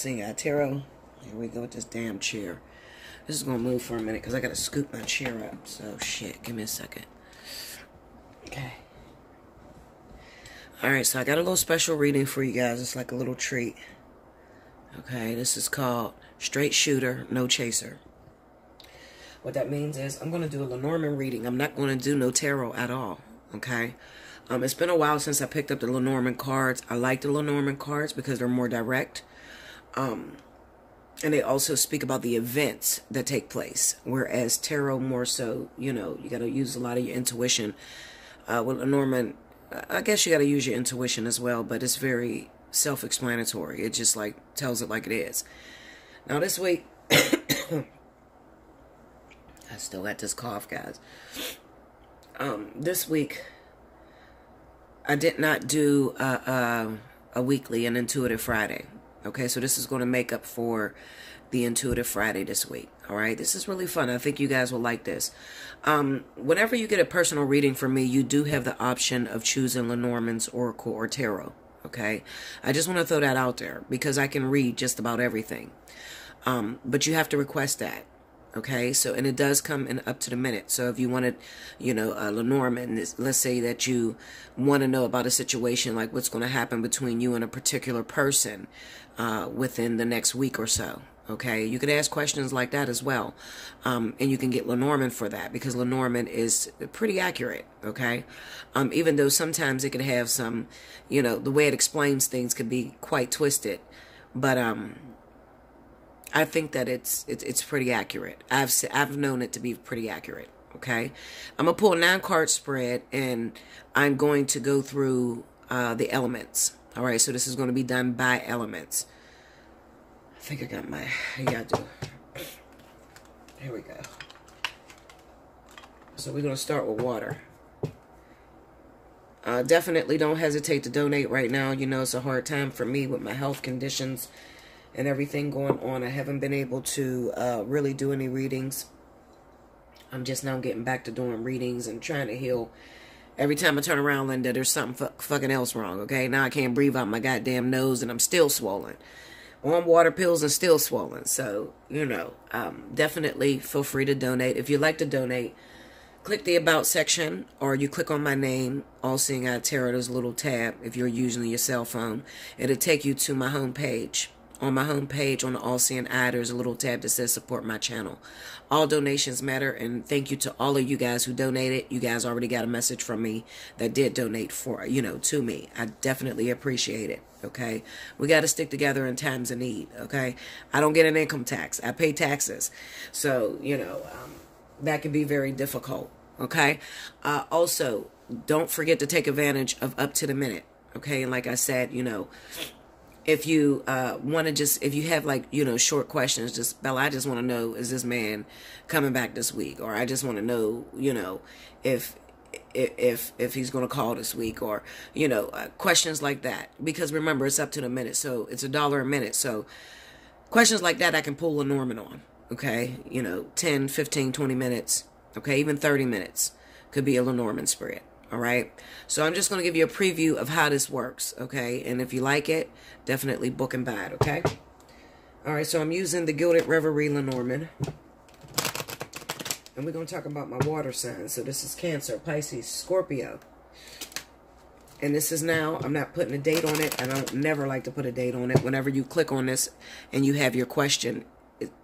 Allseeingeyetarot. Here we go with this damn chair. This is going to move for a minute because I got to scoop my chair up. So, shit. Give me a second. Okay. Alright, so I got a little special reading for you guys. It's like a little treat. Okay, this is called Straight Shooter, No Chaser. What that means is I'm going to do a Lenormand reading. I'm not going to do no tarot at all. Okay? It's been a while since I picked up the Lenormand cards. I like the Lenormand cards because they're more direct. And they also speak about the events that take place. Whereas tarot more so, you know, you got to use a lot of your intuition. With Lenormand, I guess you got to use your intuition as well. But it's very self-explanatory. It just like tells it like it is. Now this week, I still got this cough, guys. This week, I did not do a weekly, an Intuitive Friday. Okay, so this is going to make up for the Intuitive Friday this week. All right, this is really fun. I think you guys will like this. Whenever you get a personal reading from me, you do have the option of choosing Lenormand's Oracle or Tarot. Okay, I just want to throw that out there because I can read just about everything. But you have to request that. Okay, so, and it does come in up to the minute. So if you wanted, you know, Lenormand, let's say that you want to know about a situation, like what's going to happen between you and a particular person within the next week or so. Okay, you could ask questions like that as well. And you can get Lenormand for that because Lenormand is pretty accurate. Okay, even though sometimes it can have some, you know, the way it explains things could be quite twisted. But, I think that it's pretty accurate. I've known it to be pretty accurate. Okay, I'm gonna pull a 9-card spread, and I'm going to go through the elements. All right, so this is going to be done by elements. I think I got my. Yeah, I do. Here we go. So we're gonna start with water. Definitely don't hesitate to donate right now. You know, it's a hard time for me with my health conditions and everything going on. I haven't been able to really do any readings. I'm just now getting back to doing readings and trying to heal. Every time I turn around, Linda, there's something fucking else wrong, okay? Now I can't breathe out my goddamn nose and I'm still swollen. On water pills and still swollen. So, you know, definitely feel free to donate. If you'd like to donate, click the About section or you click on my name, Allseeingeyetarot. There's a little tab if you're using your cell phone. It'll take you to my homepage. On my homepage, on the Allseeingeyetarot, there's a little tab that says support my channel. All donations matter, and thank you to all of you guys who donated. You guys already got a message from me that did donate for, you know, to me. I definitely appreciate it, okay? We got to stick together in times of need, okay? I don't get an income tax. I pay taxes. So, you know, that can be very difficult, okay? Also, don't forget to take advantage of Up to the Minute, okay? And like I said, you know, if you want to just, if you have like, you know, short questions, just, Bella, I just want to know, is this man coming back this week? Or I just want to know, you know, if he's going to call this week, or, you know, questions like that. Because remember, it's up to the minute. So it's $1 a minute. So questions like that, I can pull Lenormand on. Okay. You know, 10, 15, 20 minutes. Okay. Even 30 minutes could be a Lenormand spread. All right, so I'm just going to give you a preview of how this works, okay? And if you like it, definitely book and buy it, okay? All right, so I'm using the Gilded Reverie Lenormand. And we're going to talk about my water signs. So this is Cancer, Pisces, Scorpio. And this is now, I'm not putting a date on it. I don't never like to put a date on it. Whenever you click on this and you have your question,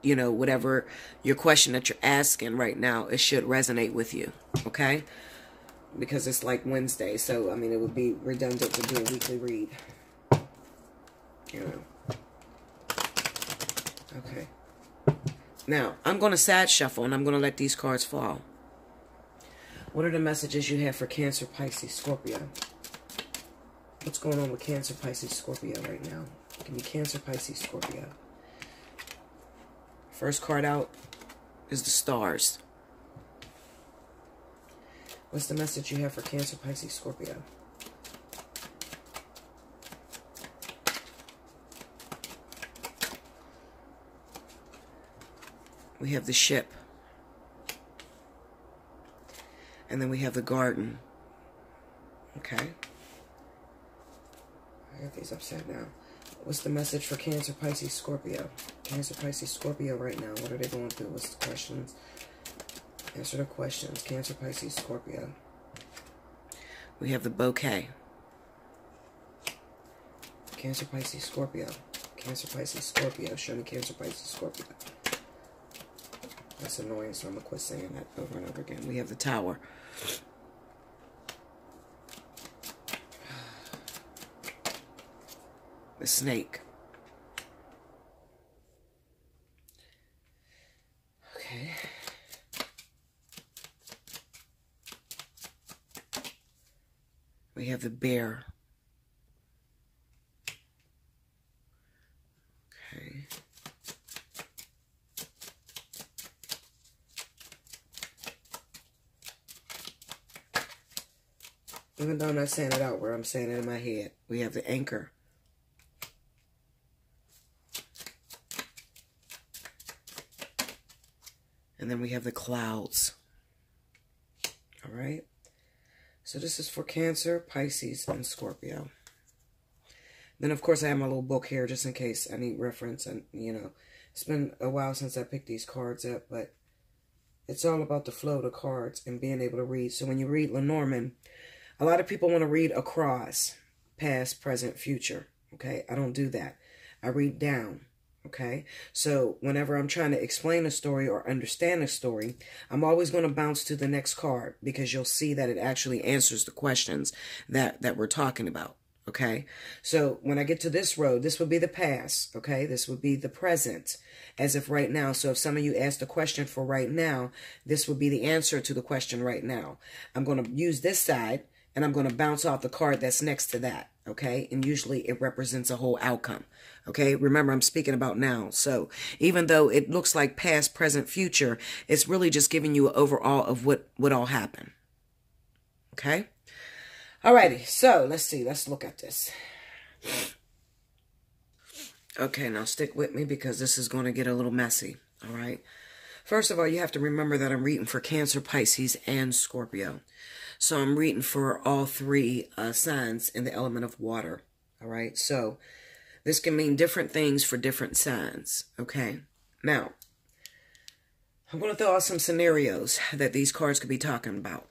you know, whatever your question that you're asking right now, it should resonate with you, okay? Because it's like Wednesday, so I mean it would be redundant to do a weekly read. You know. Okay. Now, I'm going to side shuffle and I'm going to let these cards fall. What are the messages you have for Cancer, Pisces, Scorpio? What's going on with Cancer, Pisces, Scorpio right now? Give me Cancer, Pisces, Scorpio. First card out is the stars. What's the message you have for Cancer, Pisces, Scorpio? We have the Ship. And then we have the Garden. Okay. I got these upside down. What's the message for Cancer, Pisces, Scorpio? Cancer, Pisces, Scorpio right now. What are they going through? What's the questions? Answer the questions. Cancer, Pisces, Scorpio. We have the bouquet. Cancer, Pisces, Scorpio. Cancer, Pisces, Scorpio. Show me Cancer, Pisces, Scorpio. That's annoying, so I'm going to quit saying that over and over again. We have the Tower. The Snake. Okay. We have the Bear. Okay. Even though I'm not saying it outward, I'm saying it in my head. We have the Anchor. And then we have the Clouds. All right. So this is for Cancer, Pisces, and Scorpio. Then, of course, I have my little book here just in case I need reference. And, you know, it's been a while since I picked these cards up, but it's all about the flow of the cards and being able to read. So when you read Lenormand, a lot of people want to read across, past, present, future. Okay, I don't do that. I read down. Okay, so whenever I'm trying to explain a story or understand a story, I'm always going to bounce to the next card because you'll see that it actually answers the questions that we're talking about. Okay, so when I get to this road, this would be the past. Okay, this would be the present, as if right now. So if some of you asked a question for right now, this would be the answer to the question right now. I'm going to use this side and I'm going to bounce off the card that's next to that. Okay, and usually it represents a whole outcome. Okay, remember I'm speaking about now. So even though it looks like past, present, future, it's really just giving you an overall of what all happened. Okay. Alrighty, so let's see. Let's look at this. Okay, now stick with me because this is going to get a little messy. All right. First of all, you have to remember that I'm reading for Cancer, Pisces, and Scorpio. So I'm reading for all three signs in the element of water. All right. So this can mean different things for different signs. Okay. Now, I'm going to throw out some scenarios that these cards could be talking about.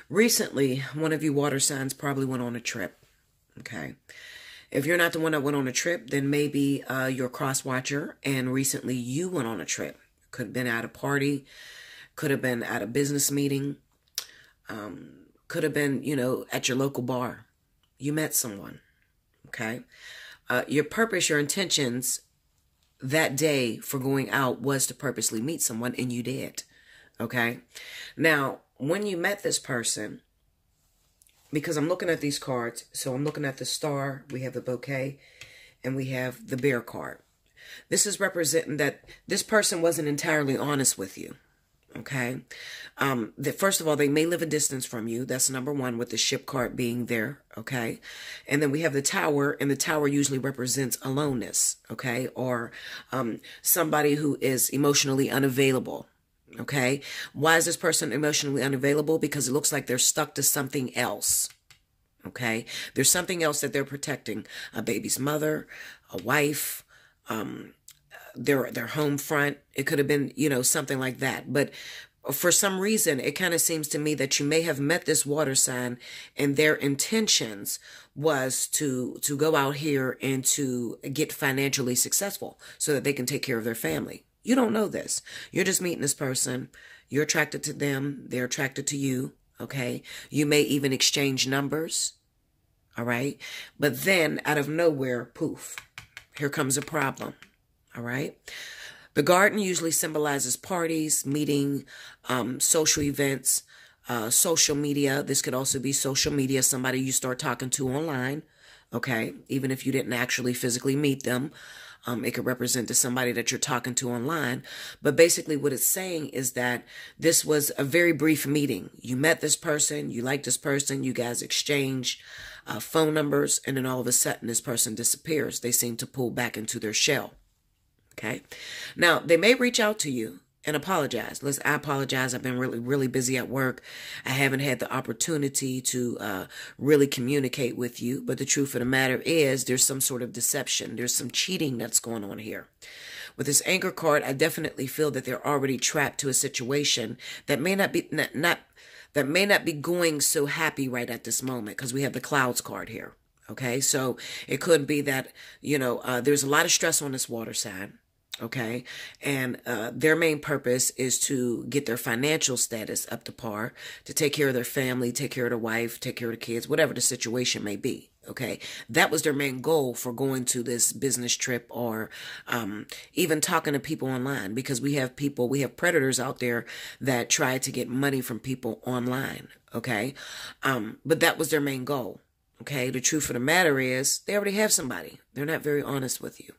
Recently, one of you water signs probably went on a trip. Okay. If you're not the one that went on a trip, then maybe you're a cross watcher and recently you went on a trip. Could have been at a party, could have been at a business meeting, could have been, you know, at your local bar. You met someone. Okay. Your purpose, your intentions that day for going out was to purposely meet someone, and you did. Okay. Now, when you met this person, because I'm looking at these cards, so I'm looking at the Star, we have the Bouquet, and we have the Bear card. This is representing that this person wasn't entirely honest with you. Okay. That first of all, they may live a distance from you. That's number one, with the Ship card being there. Okay. And then we have the Tower, and the Tower usually represents aloneness. Okay. Or somebody who is emotionally unavailable. Okay. Why is this person emotionally unavailable? Because it looks like they're stuck to something else. Okay. There's something else that they're protecting. A baby's mother, a wife, their home front. It could have been, you know, something like that. But for some reason, it kind of seems to me that you may have met this water sign and their intentions was to go out here and to get financially successful so that they can take care of their family. You don't know this. You're just meeting this person. You're attracted to them. They're attracted to you. Okay. You may even exchange numbers. All right. But then out of nowhere, poof, here comes a problem. All right. The garden usually symbolizes parties, meeting, social events, social media. This could also be social media, somebody you start talking to online. Okay. Even if you didn't actually physically meet them. It could represent to somebody that you're talking to online. But basically what it's saying is that this was a very brief meeting. You met this person, you liked this person, you guys exchange phone numbers, and then all of a sudden this person disappears. They seem to pull back into their shell. Okay. Now, they may reach out to you. and apologize. Listen, I apologize. I've been really, really busy at work. I haven't had the opportunity to really communicate with you. But the truth of the matter is there's some sort of deception. There's some cheating that's going on here. With this anger card, I definitely feel that they're already trapped to a situation that may not be that may not be going so happy right at this moment, because we have the clouds card here. Okay, so it could be that, there's a lot of stress on this water sign. Okay, and their main purpose is to get their financial status up to par, to take care of their family, take care of their wife, take care of the kids, whatever the situation may be. Okay, that was their main goal for going to this business trip, or even talking to people online, because we have predators out there that try to get money from people online. Okay, but that was their main goal. Okay, the truth of the matter is they already have somebody. They're not very honest with you.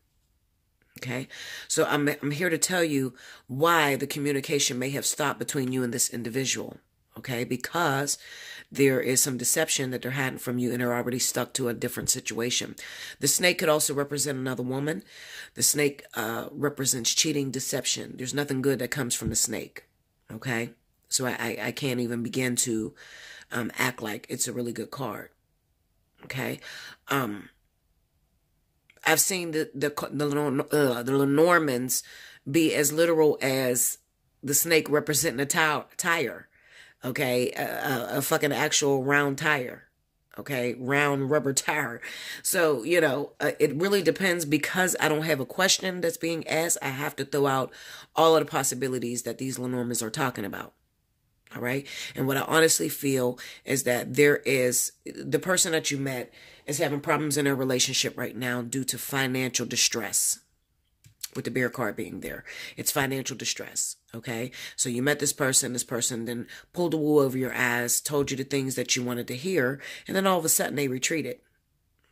Okay, so I'm here to tell you why the communication may have stopped between you and this individual. Okay, because there is some deception that they're hiding from you, and they're already stuck to a different situation. The snake could also represent another woman. The snake represents cheating, deception. There's nothing good that comes from the snake. Okay, so I can't even begin to act like it's a really good card. Okay, I've seen the Lenormands be as literal as the snake representing a tire. Okay, a fucking actual round tire. Okay, round rubber tire. So, it really depends, because I don't have a question that's being asked. I have to throw out all of the possibilities that these Lenormands are talking about. All right. And what I honestly feel is that the person that you met is having problems in their relationship right now due to financial distress, with the bear card being there. It's financial distress. Okay. So you met this person then pulled the wool over your eyes, told you the things that you wanted to hear. And then all of a sudden they retreated.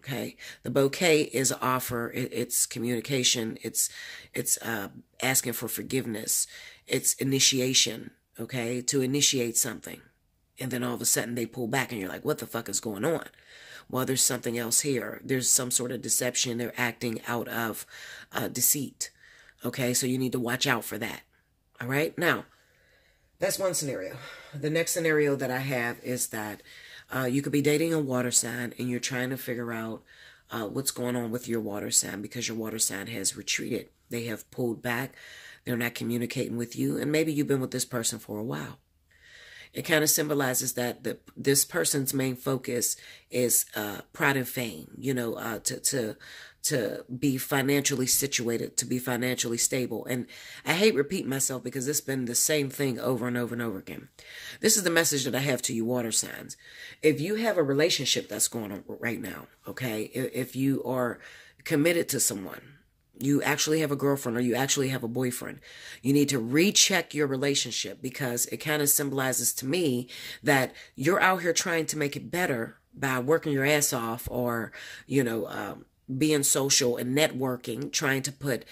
Okay. The bouquet is an offer. It's communication. It's asking for forgiveness. It's initiation. Okay, to initiate something. And then all of a sudden they pull back and you're like, what the fuck is going on? Well, there's something else here. There's some sort of deception. They're acting out of deceit. Okay, so you need to watch out for that. All right, now, that's one scenario. The next scenario that I have is that you could be dating a water sign and you're trying to figure out what's going on with your water sign, because your water sign has retreated. They have pulled back. They're not communicating with you, and maybe you've been with this person for a while. It kind of symbolizes that this person's main focus is pride and fame, to be financially situated, to be financially stable. And I hate repeating myself, because it's been the same thing over and over and over again. This is the message that I have to you water signs. If you have a relationship that's going on right now, okay, if you are committed to someone, you actually have a girlfriend or you actually have a boyfriend, you need to recheck your relationship, because it kind of symbolizes to me that you're out here trying to make it better by working your ass off, or, being social and networking, trying to put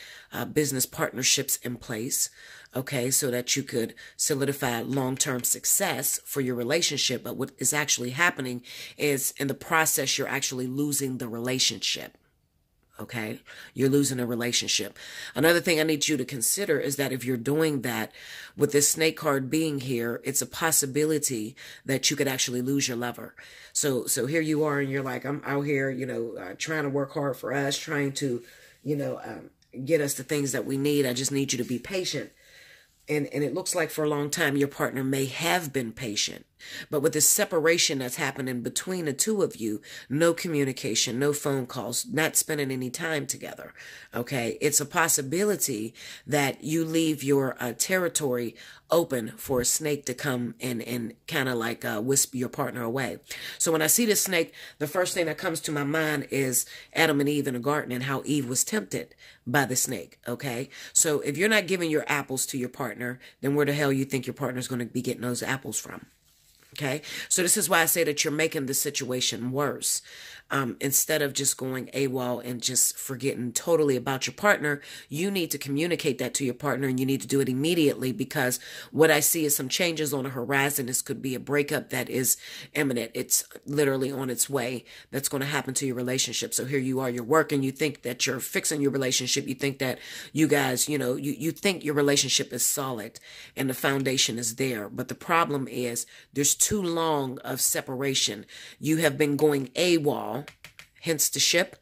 business partnerships in place, okay, so that you could solidify long-term success for your relationship. But what is actually happening is, in the process, you're actually losing the relationship. Okay, you're losing a relationship. Another thing I need you to consider is that if you're doing that, with this snake card being here, it's a possibility that you could actually lose your lover. So here you are, and you're like, I'm out here, trying to work hard for us, trying to, get us the things that we need. I just need you to be patient. And it looks like for a long time your partner may have been patient. But with the separation that's happening between the two of you, no communication, no phone calls, not spending any time together, okay, it's a possibility that you leave your territory open for a snake to come and kind of like whisper your partner away. So when I see this snake, the first thing that comes to my mind is Adam and Eve in the garden, and how Eve was tempted by the snake, okay? So if you're not giving your apples to your partner, then where the hell you think your partner's going to be getting those apples from? Okay, so this is why I say that you're making the situation worse. Instead of just going AWOL and just forgetting totally about your partner, you need to communicate that to your partner, and you need to do it immediately, because what I see is some changes on the horizon. This could be a breakup that is imminent. It's literally on its way. That's going to happen to your relationship. So here you are, you're working, you think that you're fixing your relationship. You think that you guys, you think your relationship is solid and the foundation is there. But the problem is there's too long of separation. You have been going AWOL, hence the ship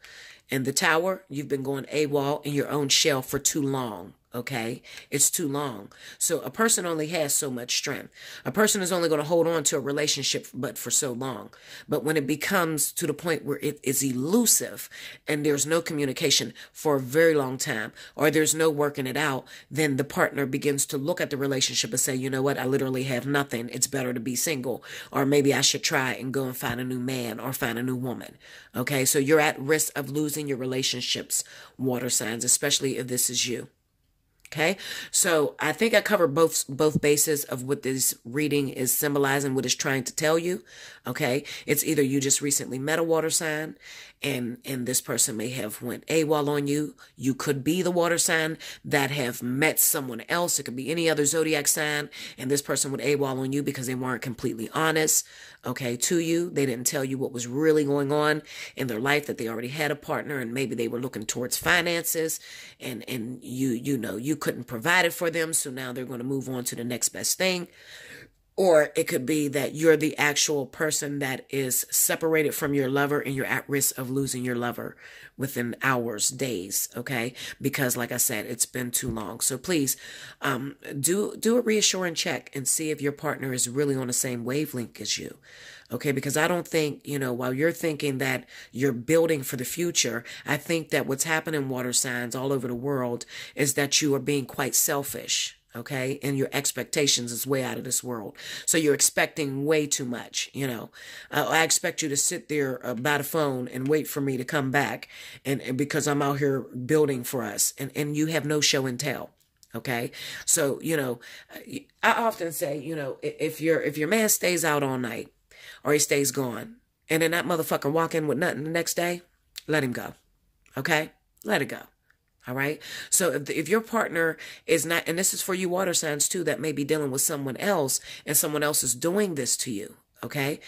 and the tower. You've been going AWOL in your own shell for too long. Okay, it's too long. So a person only has so much strength. A person is only going to hold on to a relationship but for so long. But when it becomes to the point where it is elusive and there's no communication for a very long time, or there's no working it out, then the partner begins to look at the relationship and say, you know what, I literally have nothing. It's better to be single, or maybe I should try and go and find a new man or find a new woman. Okay, so you're at risk of losing your relationships, water signs, especially if this is you. Okay, so I think I covered both bases of what this reading is symbolizing, what it's trying to tell you. Okay, it's either you just recently met a water sign, and this person may have went AWOL on you. You could be the water sign that have met someone else. It could be any other zodiac sign, and this person would AWOL on you because they weren't completely honest, okay, to you. They didn't tell you what was really going on in their life, that they already had a partner, and maybe they were looking towards finances, and you couldn't provide it for them, so now they're going to move on to the next best thing. Or it could be that you're the actual person that is separated from your lover, and you're at risk of losing your lover within hours, days, okay? Because like I said, it's been too long. So please do a reassuring check and see if your partner is really on the same wavelength as you, okay? Because I don't think, while you're thinking that you're building for the future, I think that what's happening, water signs all over the world, is that you are being quite selfish. Okay, and your expectations is way out of this world. So you're expecting way too much. I expect you to sit there by the phone and wait for me to come back, and because I'm out here building for us, and you have no show and tell. Okay, so I often say, if your man stays out all night, or he stays gone, and then that motherfucker walk in with nothing the next day, let him go. Okay, let it go. All right. So if your partner is not, and this is for you water signs too, that may be dealing with someone else, and someone else is doing this to you. Okay.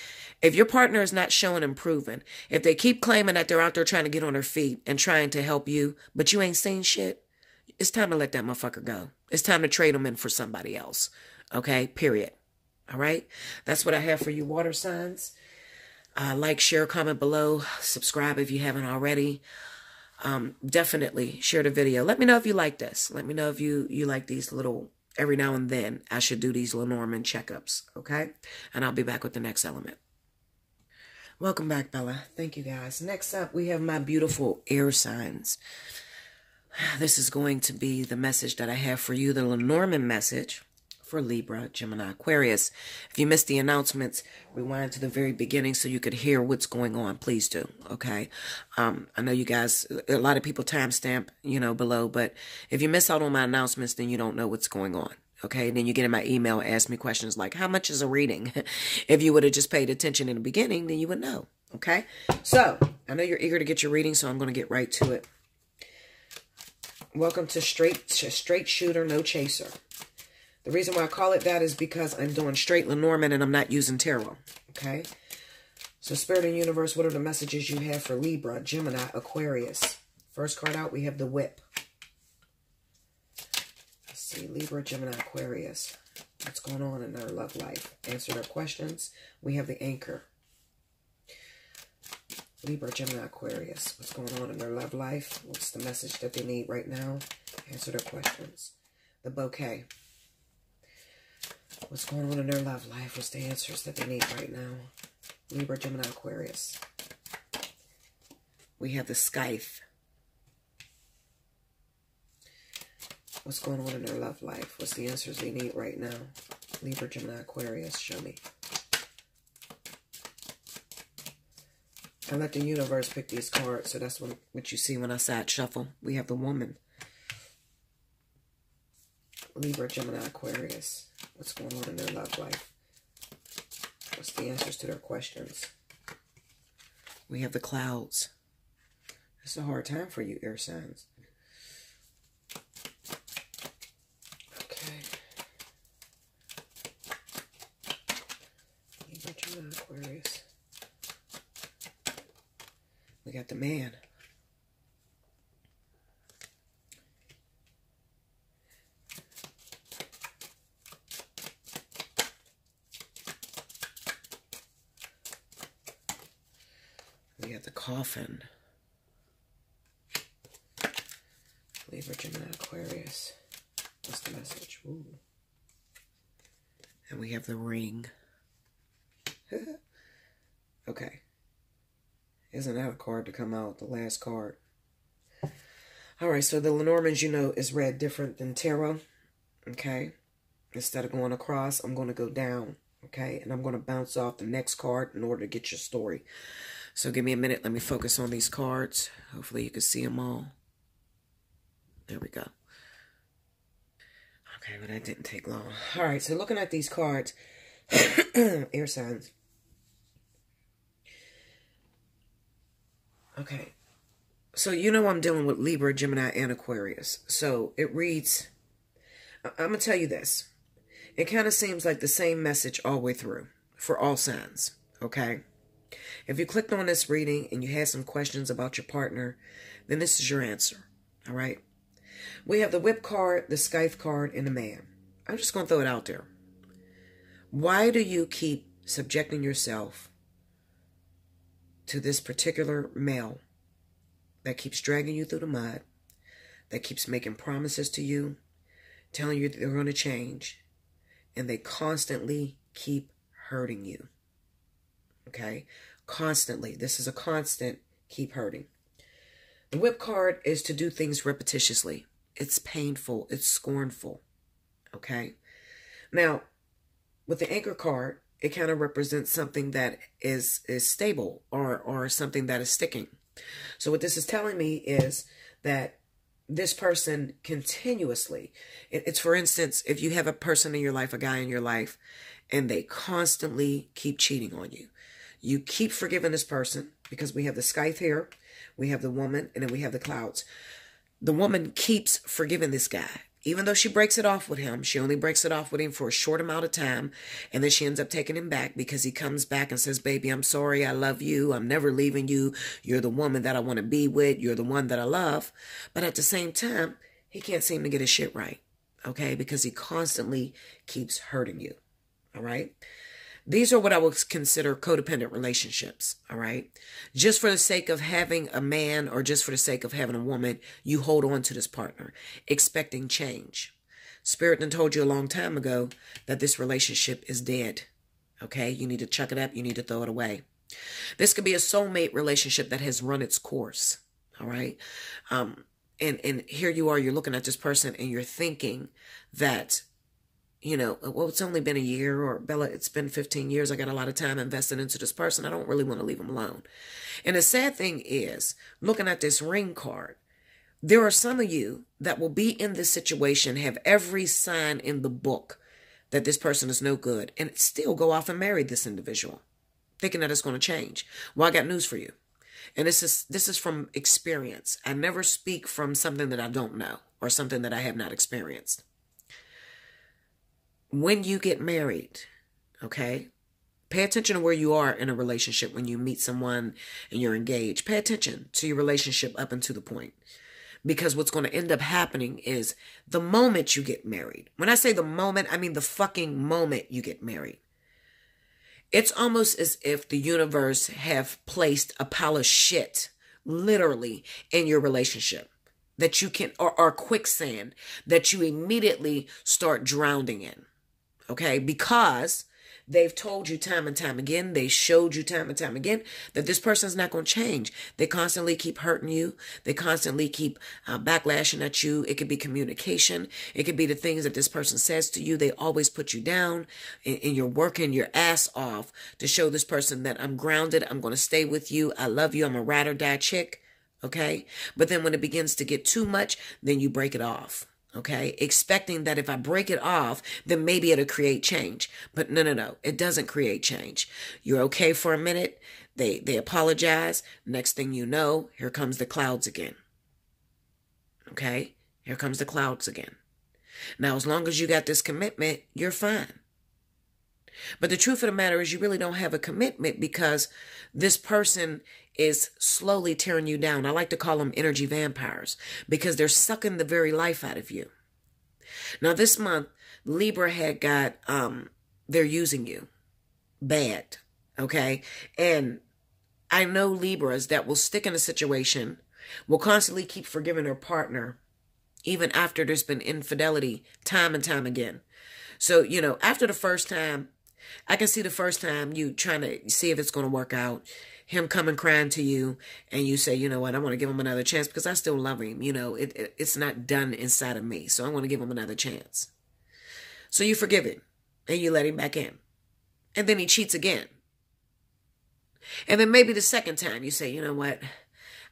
If your partner is not showing improvement, if they keep claiming that they're out there trying to get on their feet and trying to help you, but you ain't seen shit, it's time to let that motherfucker go. It's time to trade them in for somebody else. Okay. Period. All right. That's what I have for you water signs. Like, share, comment below, subscribe if you haven't already. Definitely share the video. Let me know if you like this. Let me know if you like these little, every now and then I should do these Lenormand checkups. Okay. And I'll be back with the next element. Welcome back, Bella. Thank you, guys. Next up, we have my beautiful air signs. This is going to be the message that I have for you, the Lenormand message for Libra, Gemini, Aquarius. If you missed the announcements, rewind to the very beginning so you could hear what's going on. Please do. Okay. I know you guys, a lot of people timestamp, below, but if you miss out on my announcements, then you don't know what's going on. Okay. Then you get in my email, ask me questions like, how much is a reading? If you would have just paid attention in the beginning, then you would know. Okay. So I know you're eager to get your reading, so I'm going to get right to it. Welcome to straight shooter, no chaser. The reason why I call it that is because I'm doing straight Lenormand and I'm not using tarot. Okay? So Spirit and Universe, what are the messages you have for Libra, Gemini, Aquarius? First card out, we have the Whip. Let's see, Libra, Gemini, Aquarius. What's going on in their love life? Answer their questions. We have the Anchor. Libra, Gemini, Aquarius. What's going on in their love life? What's the message that they need right now? Answer their questions. The Bouquet. What's going on in their love life? What's the answers that they need right now? Libra, Gemini, Aquarius. We have the Scythe. What's going on in their love life? What's the answers they need right now? Libra, Gemini, Aquarius. Show me. I let the universe pick these cards, so that's what you see when I side shuffle. We have the Woman. Libra, Gemini, Aquarius. What's going on in their love life? What's the answers to their questions? We have the clouds. It's a hard time for you, air signs. Okay. Libra, Gemini, Aquarius. We got the man. We got the coffin. Libra, Gemini, Aquarius. What's the message? Ooh. And we have the ring. Okay. Isn't that a card to come out? The last card. Alright, so the Lenormand, you know, is read different than tarot. Okay. Instead of going across, I'm going to go down. Okay. And I'm going to bounce off the next card in order to get your story. So give me a minute. Let me focus on these cards. Hopefully you can see them all. There we go. Okay, but that didn't take long. All right, so looking at these cards, air signs. Okay. So you know I'm dealing with Libra, Gemini, and Aquarius. So it reads, I'm going to tell you this. It kind of seems like the same message all the way through for all signs. Okay. If you clicked on this reading and you had some questions about your partner, then this is your answer. All right. We have the Whip card, the Scythe card, and the Man. I'm just going to throw it out there. Why do you keep subjecting yourself to this particular male that keeps dragging you through the mud, that keeps making promises to you, telling you that they're going to change, and they constantly keep hurting you? Okay? Constantly. This is a constant keep hurting. The Whip card is to do things repetitiously. It's painful. It's scornful. Okay? Now, with the Anchor card, it kind of represents something that is stable or something that is sticking. So what this is telling me is that this person continuously, it's for instance, if you have a person in your life, a guy in your life, and they constantly keep cheating on you. You keep forgiving this person because we have the Scythe here, we have the woman, and then we have the clouds. The woman keeps forgiving this guy. Even though she breaks it off with him, she only breaks it off with him for a short amount of time, and then she ends up taking him back because he comes back and says, baby, I'm sorry, I love you, I'm never leaving you, you're the woman that I want to be with, you're the one that I love. But at the same time, he can't seem to get his shit right, okay, because he constantly keeps hurting you, all right? These are what I would consider codependent relationships, all right? Just for the sake of having a man or just for the sake of having a woman, you hold on to this partner, expecting change. Spirit done told you a long time ago that this relationship is dead, okay? You need to chuck it up. You need to throw it away. This could be a soulmate relationship that has run its course, all right? And here you are, you're looking at this person and you're thinking that, you know, well, it's only been a year, or Bella, it's been 15 years. I got a lot of time invested into this person. I don't really want to leave him alone. And the sad thing is, looking at this ring card, there are some of you that will be in this situation, have every sign in the book that this person is no good, and still go off and marry this individual, thinking that it's going to change. Well, I got news for you. And this is from experience. I never speak from something that I don't know or something that I have not experienced. When you get married, okay, pay attention to where you are in a relationship when you meet someone and you're engaged. Pay attention to your relationship up until the point. Because what's going to end up happening is the moment you get married. When I say the moment, I mean the fucking moment you get married. It's almost as if the universe have placed a pile of shit, literally, in your relationship. That you can, or quicksand, that you immediately start drowning in. Okay, because they've told you time and time again, they showed you time and time again that this person's not going to change. They constantly keep hurting you. They constantly keep backlashing at you. It could be communication. It could be the things that this person says to you. They always put you down, and you're working your ass off to show this person that I'm grounded. I'm going to stay with you. I love you. I'm a ride or die chick. Okay, but then when it begins to get too much, then you break it off. Okay, expecting that if I break it off, then maybe it'll create change. But no. It doesn't create change. You're okay for a minute. They apologize. Next thing you know, here comes the clouds again. Okay, here comes the clouds again. Now, as long as you got this commitment, you're fine. But the truth of the matter is you really don't have a commitment because this person is slowly tearing you down. I like to call them energy vampires because they're sucking the very life out of you. Now, this month, Libra had got, they're using you bad, okay? And I know Libras that will stick in a situation, will constantly keep forgiving their partner, even after there's been infidelity time and time again. So, after the first time, I can see the first time you trying to see if it's going to work out, him coming crying to you, and you say, you know what, I want to give him another chance because I still love him. It's not done inside of me, so I want to give him another chance. So you forgive him, and you let him back in. And then he cheats again. And then maybe the second time you say, you know what,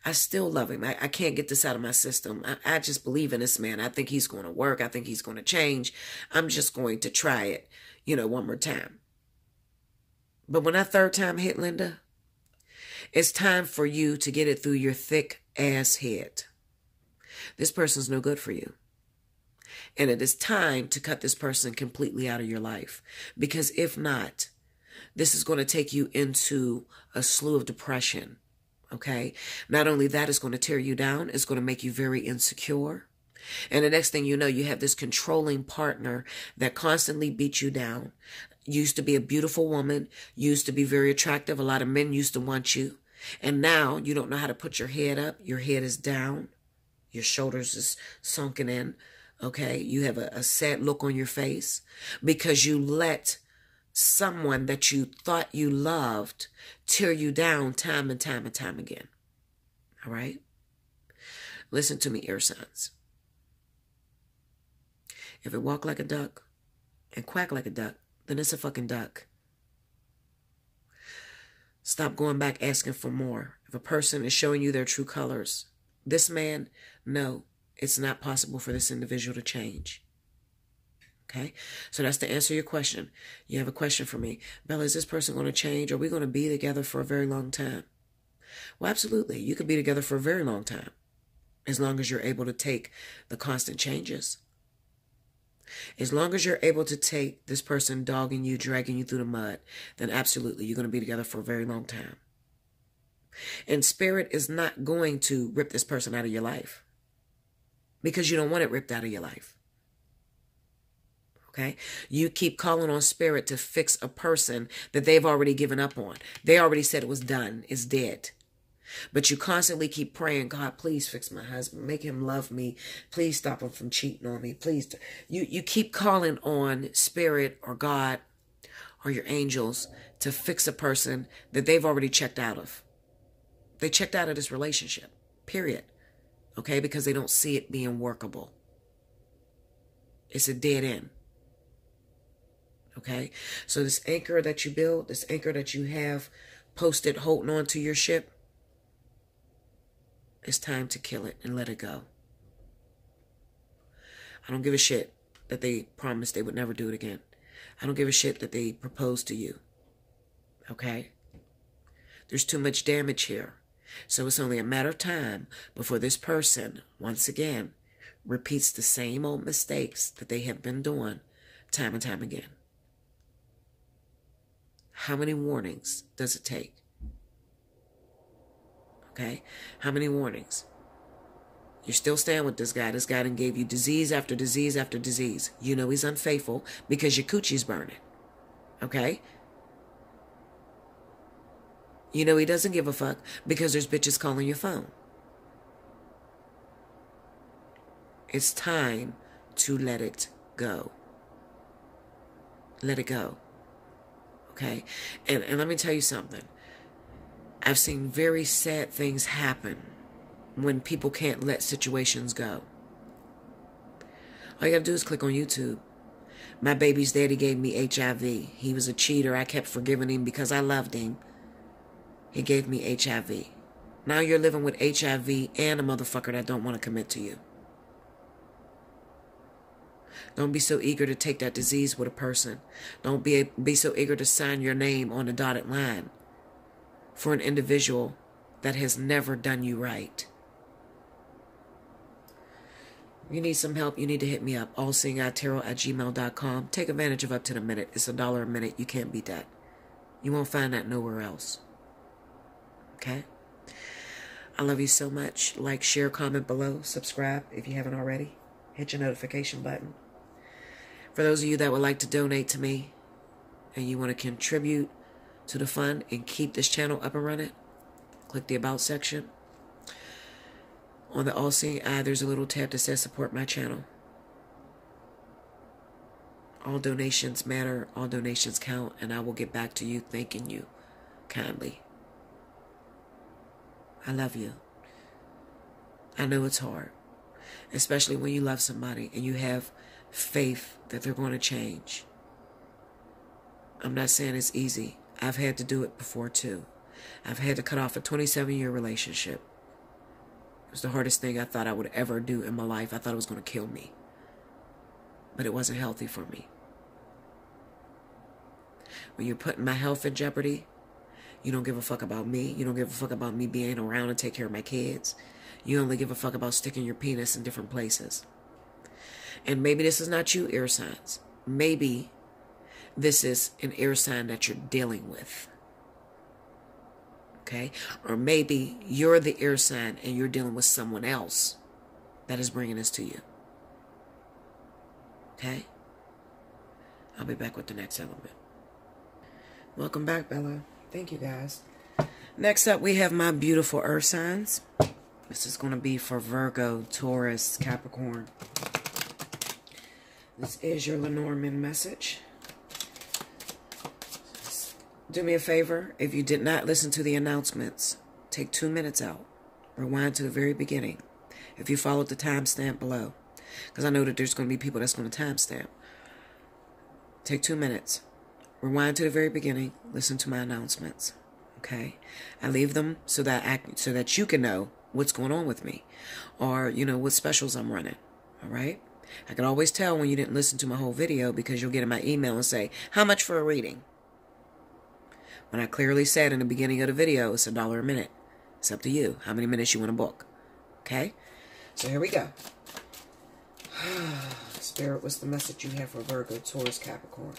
I still love him. I can't get this out of my system. I just believe in this man. I think he's going to work. I think he's going to change. I'm just going to try it, one more time. But when that third time hit, Linda, it's time for you to get it through your thick ass head. This person's no good for you. And it is time to cut this person completely out of your life. Because if not, this is going to take you into a slew of depression. Okay? Not only that, it's going to tear you down. It's going to make you very insecure. And the next thing you know, you have this controlling partner that constantly beats you down. Used to be a beautiful woman, used to be very attractive. A lot of men used to want you. And now you don't know how to put your head up. Your head is down. Your shoulders is sunken in. Okay? You have a sad look on your face because you let someone that you thought you loved tear you down time and time and time again. All right? Listen to me, air signs. If it walk like a duck and quack like a duck, then it's a fucking duck. Stop going back asking for more. If a person is showing you their true colors, this man, no, it's not possible for this individual to change. Okay? So that's to answer your question. You have a question for me. Bella, is this person going to change? Are we going to be together for a very long time? Well, absolutely. You could be together for a very long time, as long as you're able to take the constant changes. As long as you're able to take this person dogging you, dragging you through the mud, then absolutely, you're going to be together for a very long time. And spirit is not going to rip this person out of your life because you don't want it ripped out of your life. Okay? You keep calling on spirit to fix a person that they've already given up on. They already said it was done. It's dead. But you constantly keep praying, God, please fix my husband. Make him love me. Please stop him from cheating on me. Please. You keep calling on spirit or God or your angels to fix a person that they've already checked out of. They checked out of this relationship, period. Okay? Because they don't see it being workable. It's a dead end. Okay? So this anchor that you build, this anchor that you have posted holding on to your ship, it's time to kill it and let it go. I don't give a shit that they promised they would never do it again. I don't give a shit that they proposed to you. Okay? There's too much damage here. So it's only a matter of time before this person, once again, repeats the same old mistakes that they have been doing time and time again. How many warnings does it take? Okay? How many warnings? You're still staying with this guy. This guy done gave you disease after disease after disease. You know he's unfaithful because your coochie's burning. Okay? You know he doesn't give a fuck because there's bitches calling your phone. It's time to let it go. Let it go. Okay? And let me tell you something. I've seen very sad things happen when people can't let situations go. All you gotta do is click on YouTube. My baby's daddy gave me HIV. He was a cheater. I kept forgiving him because I loved him. He gave me HIV. Now you're living with HIV and a motherfucker that don't want to commit to you. Don't be so eager to take that disease with a person. Don't be so eager to sign your name on a dotted line for an individual that has never done you right. If you need some help, you need to hit me up. Allseeingeyetarot@gmail.com. Take advantage of up to the minute. It's $1 a minute. You can't beat that. You won't find that nowhere else. Okay? I love you so much. Like, share, comment below. Subscribe if you haven't already. Hit your notification button. For those of you that would like to donate to me and you want to contribute to the fund and keep this channel up and running, click the About section. On the All Seeing Eye, there's a little tab that says Support My Channel. All donations matter. All donations count. And I will get back to you thanking you kindly. I love you. I know it's hard. Especially when you love somebody and you have faith that they're going to change. I'm not saying it's easy. I've had to do it before too. I've had to cut off a 27-year relationship. It was the hardest thing I thought I would ever do in my life. I thought it was going to kill me. But it wasn't healthy for me. When you're putting my health in jeopardy, you don't give a fuck about me. You don't give a fuck about me being around and take care of my kids. You only give a fuck about sticking your penis in different places. And maybe this is not you, air signs. Maybe this is an air sign that you're dealing with. Okay? Or maybe you're the air sign and you're dealing with someone else that is bringing this to you. Okay? I'll be back with the next element. Welcome back, Bella. Thank you, guys. Next up, we have my beautiful earth signs. This is going to be for Virgo, Taurus, Capricorn. This is your Lenormand message. Do me a favor. If you did not listen to the announcements, take 2 minutes out. Rewind to the very beginning. If you followed the timestamp below. Because I know that there's going to be people that's going to timestamp. Take 2 minutes. Rewind to the very beginning. Listen to my announcements. Okay? I leave them so that you can know what's going on with me. Or, you know, what specials I'm running. Alright? I can always tell when you didn't listen to my whole video because you'll get in my email and say, how much for a reading? When I clearly said in the beginning of the video, it's $1 a minute. It's up to you how many minutes you want to book. Okay? So here we go. Spirit, what's the message you have for Virgo, Taurus, Capricorn?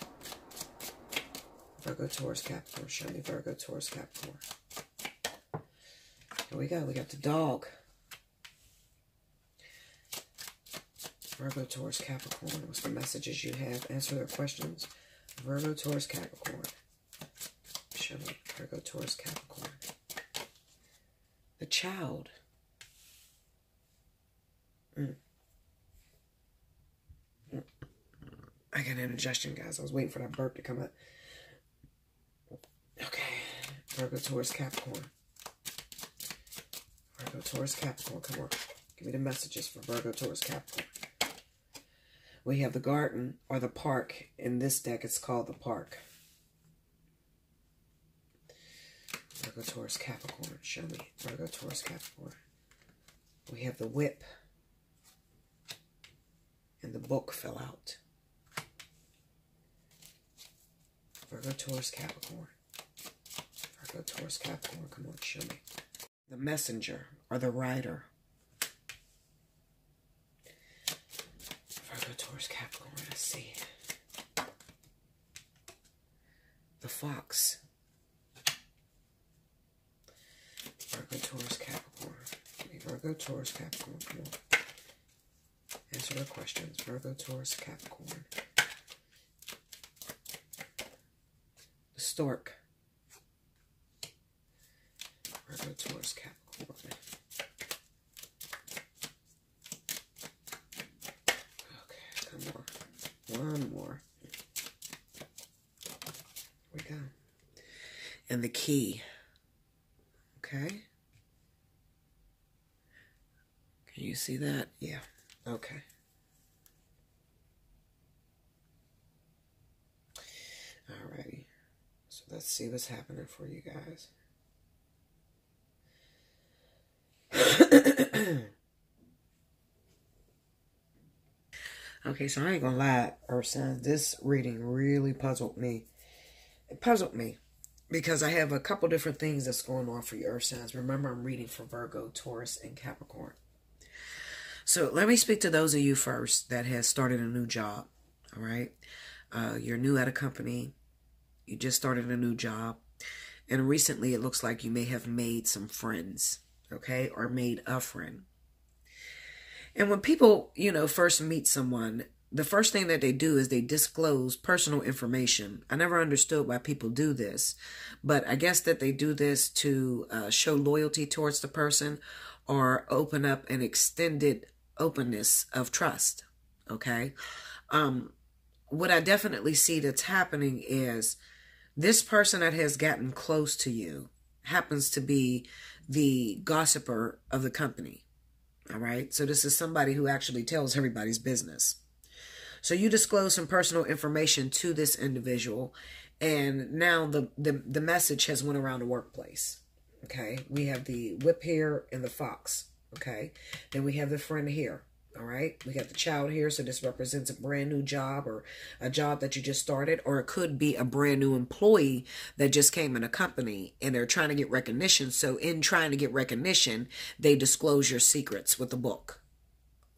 Virgo, Taurus, Capricorn. Show me Virgo, Taurus, Capricorn. Here we go. We got the dog. Virgo, Taurus, Capricorn. What's the messages you have? Answer their questions. Virgo, Taurus, Capricorn. Show me Virgo, Taurus, Capricorn. The child. I got indigestion, guys. I was waiting for that burp to come out. Okay. Virgo, Taurus, Capricorn. Virgo, Taurus, Capricorn. Come on. Give me the messages for Virgo, Taurus, Capricorn. We have the garden or the park. In this deck, it's called the park. Virgo, Taurus, Capricorn. Show me. Virgo, Taurus, Capricorn. We have the whip. And the book fell out. Virgo, Taurus, Capricorn. Virgo, Taurus, Capricorn. Come on, show me. The messenger or the rider. Virgo, Taurus, Capricorn. Let's see. The fox. Virgo, Taurus, Capricorn. Virgo, Taurus, Capricorn. Come on. Answer the questions. Virgo, Taurus, Capricorn. The stork. Virgo, Taurus, Capricorn. Okay, come on. One more. Here we go. And the key. Okay. Can you see that? Yeah. Okay. Alrighty. So let's see what's happening for you guys. Okay, so I ain't gonna lie, Earth signs. This reading really puzzled me. It puzzled me because I have a couple different things that's going on for your Earth signs. Remember, I'm reading for Virgo, Taurus, and Capricorn. So let me speak to those of you first that has started a new job. All right, you're new at a company. You just started a new job, and recently it looks like you may have made some friends. Okay, or made a friend. And when people, first meet someone, the first thing that they do is they disclose personal information. I never understood why people do this, but I guess that they do this to show loyalty towards the person or open up an extended openness of trust. Okay. What I definitely see that's happening is this person that has gotten close to you happens to be the gossiper of the company. All right. So this is somebody who actually tells everybody's business. So you disclose some personal information to this individual. And now the message has went around the workplace. Okay. We have the whip here and the fox. Okay. Then we have the friend here. All right. We got the child here. So this represents a brand new job or a job that you just started, or it could be a brand new employee that just came in a company and they're trying to get recognition. So in trying to get recognition, they disclose your secrets with the book.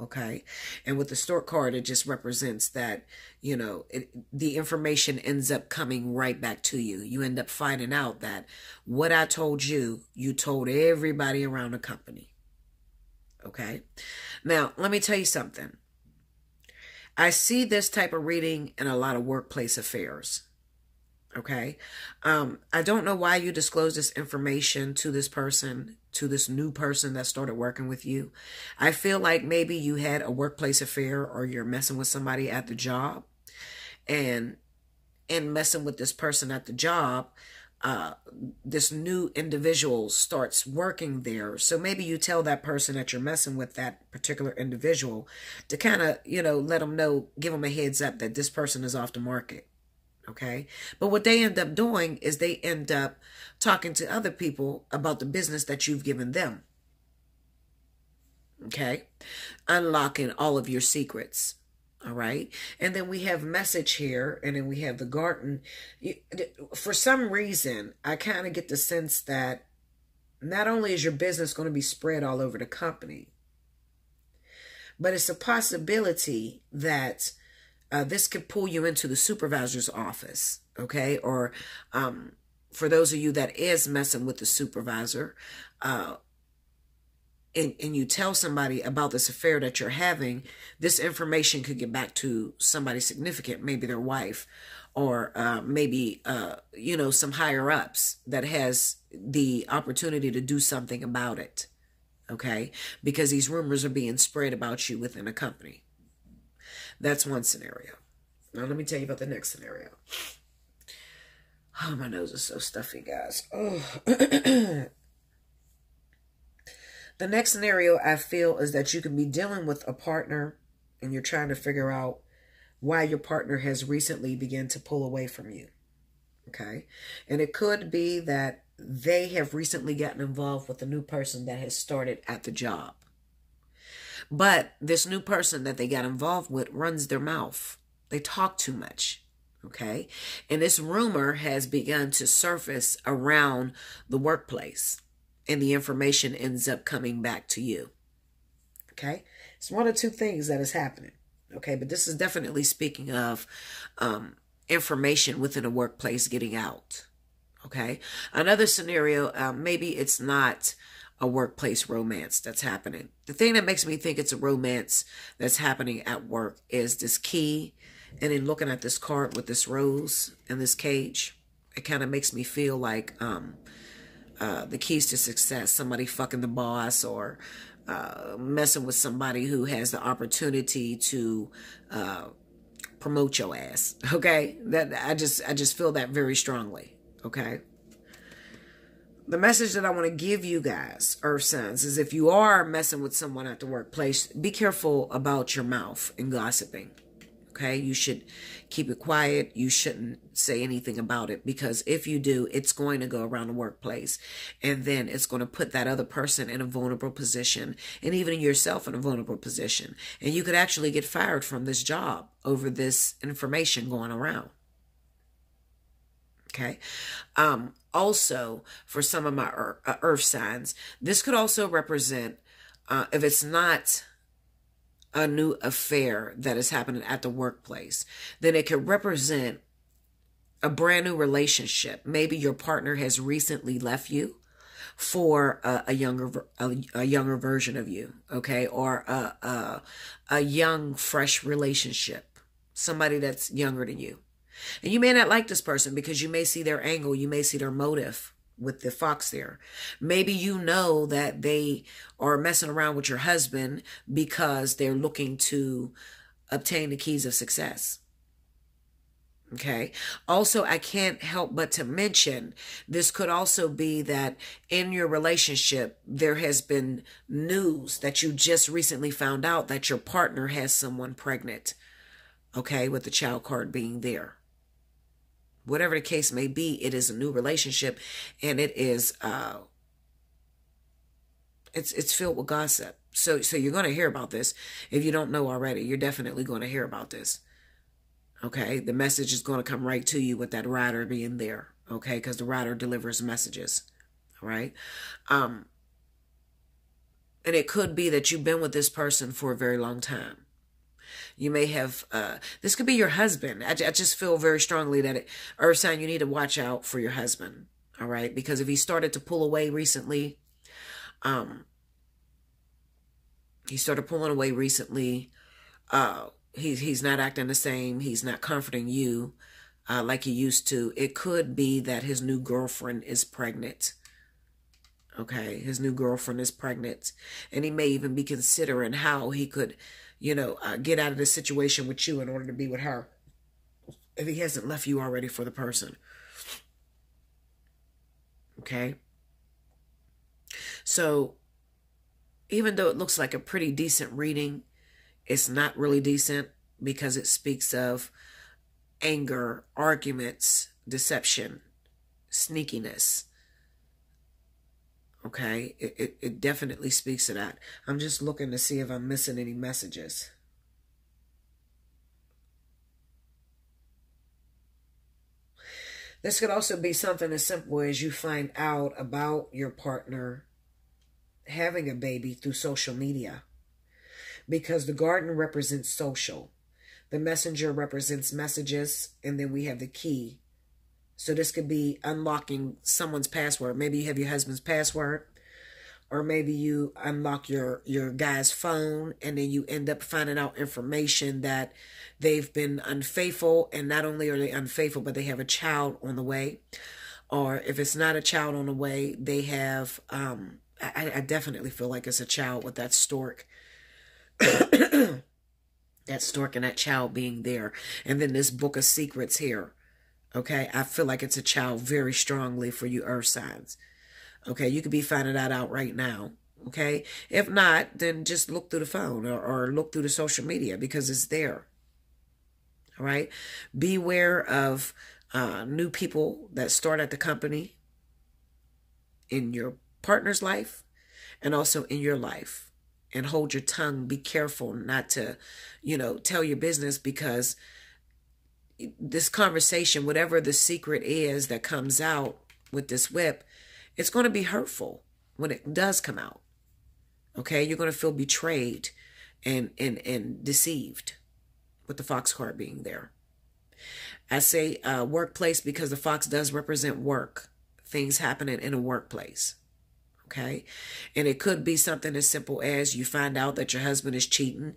Okay. And with the stork card, it just represents that, the information ends up coming right back to you. You end up finding out that what I told you, you told everybody around the company. Okay. Now, let me tell you something. I see this type of reading in a lot of workplace affairs. Okay. I don't know why you disclose this information to this person, to this new person that started working with you. I feel like maybe you had a workplace affair or you're messing with somebody at the job and messing with this person at the job. This new individual starts working there. So maybe you tell that person that you're messing with that particular individual to kind of, let them know, give them a heads up that this person is off the market. Okay. But what they end up doing is they end up talking to other people about the business that you've given them. Okay. Unlocking all of your secrets. All right. And then we have message here, and then we have the garden. For some reason, I kind of get the sense that not only is your business going to be spread all over the company, but it's a possibility that this could pull you into the supervisor's office. Okay. Or for those of you that is messing with the supervisor, and you tell somebody about this affair that you're having, this information could get back to somebody significant, maybe their wife, or maybe, some higher ups that has the opportunity to do something about it. Okay. Because these rumors are being spread about you within a company. That's one scenario. Now let me tell you about the next scenario. Oh, my nose is so stuffy, guys. Oh. The next scenario I feel is that you can be dealing with a partner and you're trying to figure out why your partner has recently begun to pull away from you. Okay. And it could be that they have recently gotten involved with a new person that has started at the job. But this new person that they got involved with runs their mouth. They talk too much. Okay. And this rumor has begun to surface around the workplace. And the information ends up coming back to you. Okay. It's one of two things that is happening. Okay. But this is definitely speaking of information within a workplace getting out. Okay. Another scenario, maybe it's not a workplace romance that's happening. The thing that makes me think it's a romance that's happening at work is this key. And then looking at this card with this rose and this cage, it kind of makes me feel like the keys to success, somebody fucking the boss or messing with somebody who has the opportunity to promote your ass. Okay. That I just feel that very strongly. Okay. The message that I want to give you guys, Earth signs, is if you are messing with someone at the workplace, be careful about your mouth and gossiping. Okay, you should keep it quiet. You shouldn't say anything about it, because if you do, it's going to go around the workplace, and then it's going to put that other person in a vulnerable position, and even yourself in a vulnerable position. And you could actually get fired from this job over this information going around. Okay. Also, for some of my earth signs, this could also represent, if it's not a new affair that is happening at the workplace, then it could represent a brand new relationship. Maybe your partner has recently left you for a younger version of you, okay, or a young, fresh relationship, somebody that's younger than you. And you may not like this person because you may see their angle, you may see their motive with the fox there. Maybe you know that they are messing around with your husband because they're looking to obtain the keys of success. Okay. Also, I can't help but to mention, this could also be that in your relationship, there has been news that you just recently found out that your partner has someone pregnant. Okay. With the child card being there. Whatever the case may be, it is a new relationship, and it is it's filled with gossip. So you're going to hear about this. If you don't know already, you're definitely going to hear about this. Okay, the message is going to come right to you with that rider being there. Okay, because the rider delivers messages. All right, and it could be that you've been with this person for a very long time. You may have, this could be your husband. I just feel very strongly that earth sign, you need to watch out for your husband. All right. Because if he started to pull away recently, he's not acting the same. He's not comforting you, like he used to. It could be that his new girlfriend is pregnant. Okay. His new girlfriend is pregnant, and he may even be considering how he could, get out of this situation with you in order to be with her, if he hasn't left you already for the person. Okay. So even though it looks like a pretty decent reading, it's not really decent, because it speaks of anger, arguments, deception, sneakiness. Okay, it definitely speaks to that. I'm just looking to see if I'm missing any messages. This could also be something as simple as you find out about your partner having a baby through social media, because the garden represents social. The messenger represents messages, and then we have the key. So this could be unlocking someone's password. Maybe you have your husband's password, or maybe you unlock your guy's phone, and then you end up finding out information that they've been unfaithful, and not only are they unfaithful, but they have a child on the way. Or if it's not a child on the way, they have, I definitely feel like it's a child with that stork. That stork and that child being there. And then this book of secrets here. Okay, I feel like it's a child very strongly for you earth signs. Okay, you could be finding that out right now. Okay, if not, then just look through the phone or look through the social media, because it's there. All right, beware of new people that start at the company in your partner's life and also in your life. And hold your tongue. Be careful not to, tell your business, because this conversation, whatever the secret is that comes out with this whip, it's going to be hurtful when it does come out. Okay, you're going to feel betrayed and deceived, with the fox card being there. I say workplace because the fox does represent work, things happening in a workplace. Okay, and it could be something as simple as you find out that your husband is cheating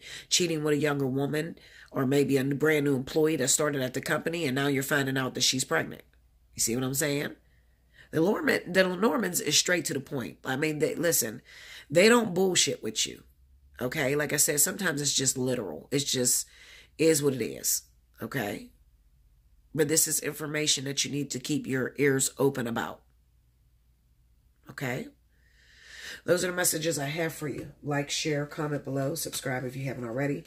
with a younger woman, or maybe a brand new employee that started at the company, and now you're finding out that she's pregnant. You see what I'm saying? The Lenormands is straight to the point. I mean, they don't bullshit with you. Okay, like I said, sometimes it's just literal. It's just is what it is. Okay, but this is information that you need to keep your ears open about. Okay. Those are the messages I have for you. Like, share, comment below, subscribe if you haven't already.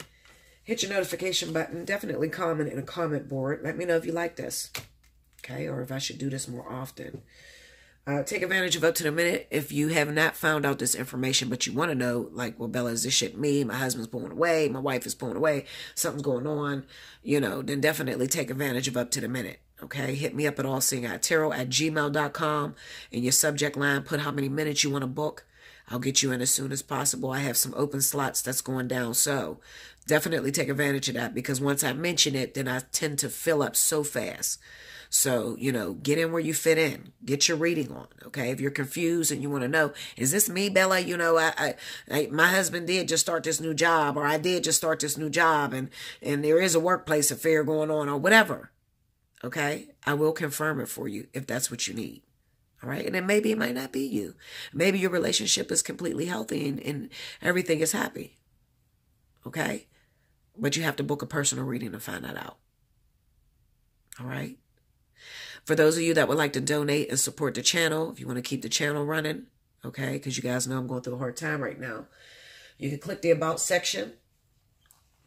Hit your notification button. Definitely comment in a comment board. Let me know if you like this. Okay, or if I should do this more often. Take advantage of up to the minute. If you have not found out this information, but you want to know, like, well, Bella, is this shit me? My husband's pulling away. My wife is pulling away. Something's going on. You know, then definitely take advantage of up to the minute. Okay, hit me up at allseeingeyetarot@gmail.com. In your subject line, put how many minutes you want to book. I'll get you in as soon as possible. I have some open slots that's going down. So definitely take advantage of that, because once I mention it, then I tend to fill up so fast. So, you know, get in where you fit in. Get your reading on, okay? If you're confused and you want to know, is this me, Bella? You know, my husband did just start this new job, or I did just start this new job, and there is a workplace affair going on, or whatever, okay? I will confirm it for you if that's what you need, all right? And then maybe it might not be you. Maybe your relationship is completely healthy and everything is happy, okay? But you have to book a personal reading to find that out, all right? For those of you that would like to donate and support the channel, if you want to keep the channel running, okay, because you guys know I'm going through a hard time right now, you can click the About section.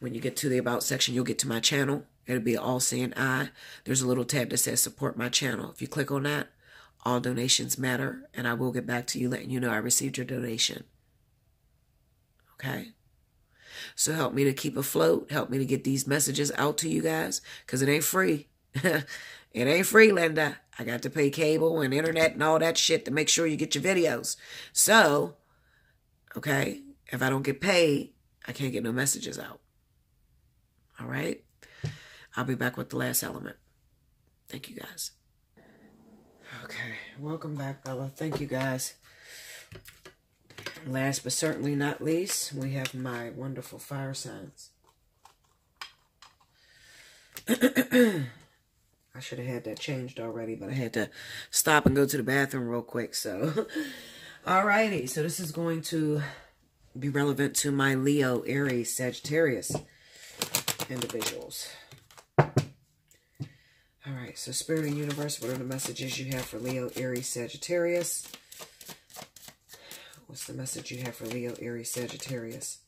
When you get to the About section, you'll get to my channel. It'll be All Seeing Eye. There's a little tab that says Support My Channel. If you click on that, all donations matter, and I will get back to you letting you know I received your donation. Okay? So help me to keep afloat. Help me to get these messages out to you guys, because it ain't free. It ain't free, Linda. I got to pay cable and internet and all that shit to make sure you get your videos. So, okay, if I don't get paid, I can't get no messages out. All right? I'll be back with the last element. Thank you, guys. Okay, welcome back, Bella. Thank you, guys. Last but certainly not least, we have my wonderful fire signs. I should have had that changed already, but I had to stop and go to the bathroom real quick. So, alrighty. So this is going to be relevant to my Leo, Aries, Sagittarius individuals. Alright, so Spirit and Universe, what are the messages you have for Leo, Aries, Sagittarius? What's the message you have for Leo, Aries, Sagittarius?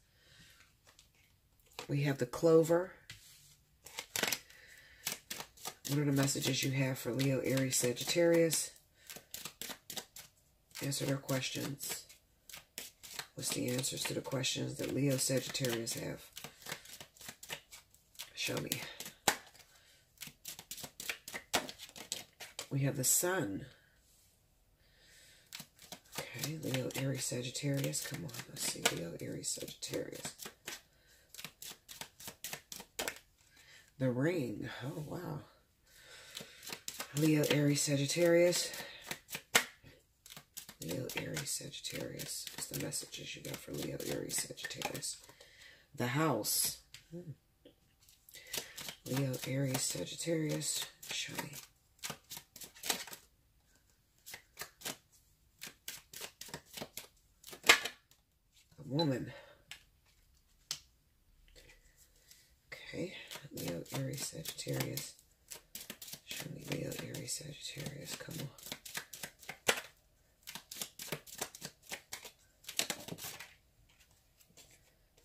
We have the Clover. What are the messages you have for Leo, Aries, Sagittarius? Answer their questions. What's the answers to the questions that Leo, Sagittarius have? Show me. We have the Sun. Okay, Leo, Aries, Sagittarius. Come on, let's see. Leo, Aries, Sagittarius. The Ring. Oh, wow. Leo, Aries, Sagittarius. Leo, Aries, Sagittarius. What's the messages you got for Leo, Aries, Sagittarius? The House. Leo, Aries, Sagittarius. Show me. A Woman. Okay. Leo, Aries, Sagittarius. Show me Leo, Aries, Sagittarius. Come on.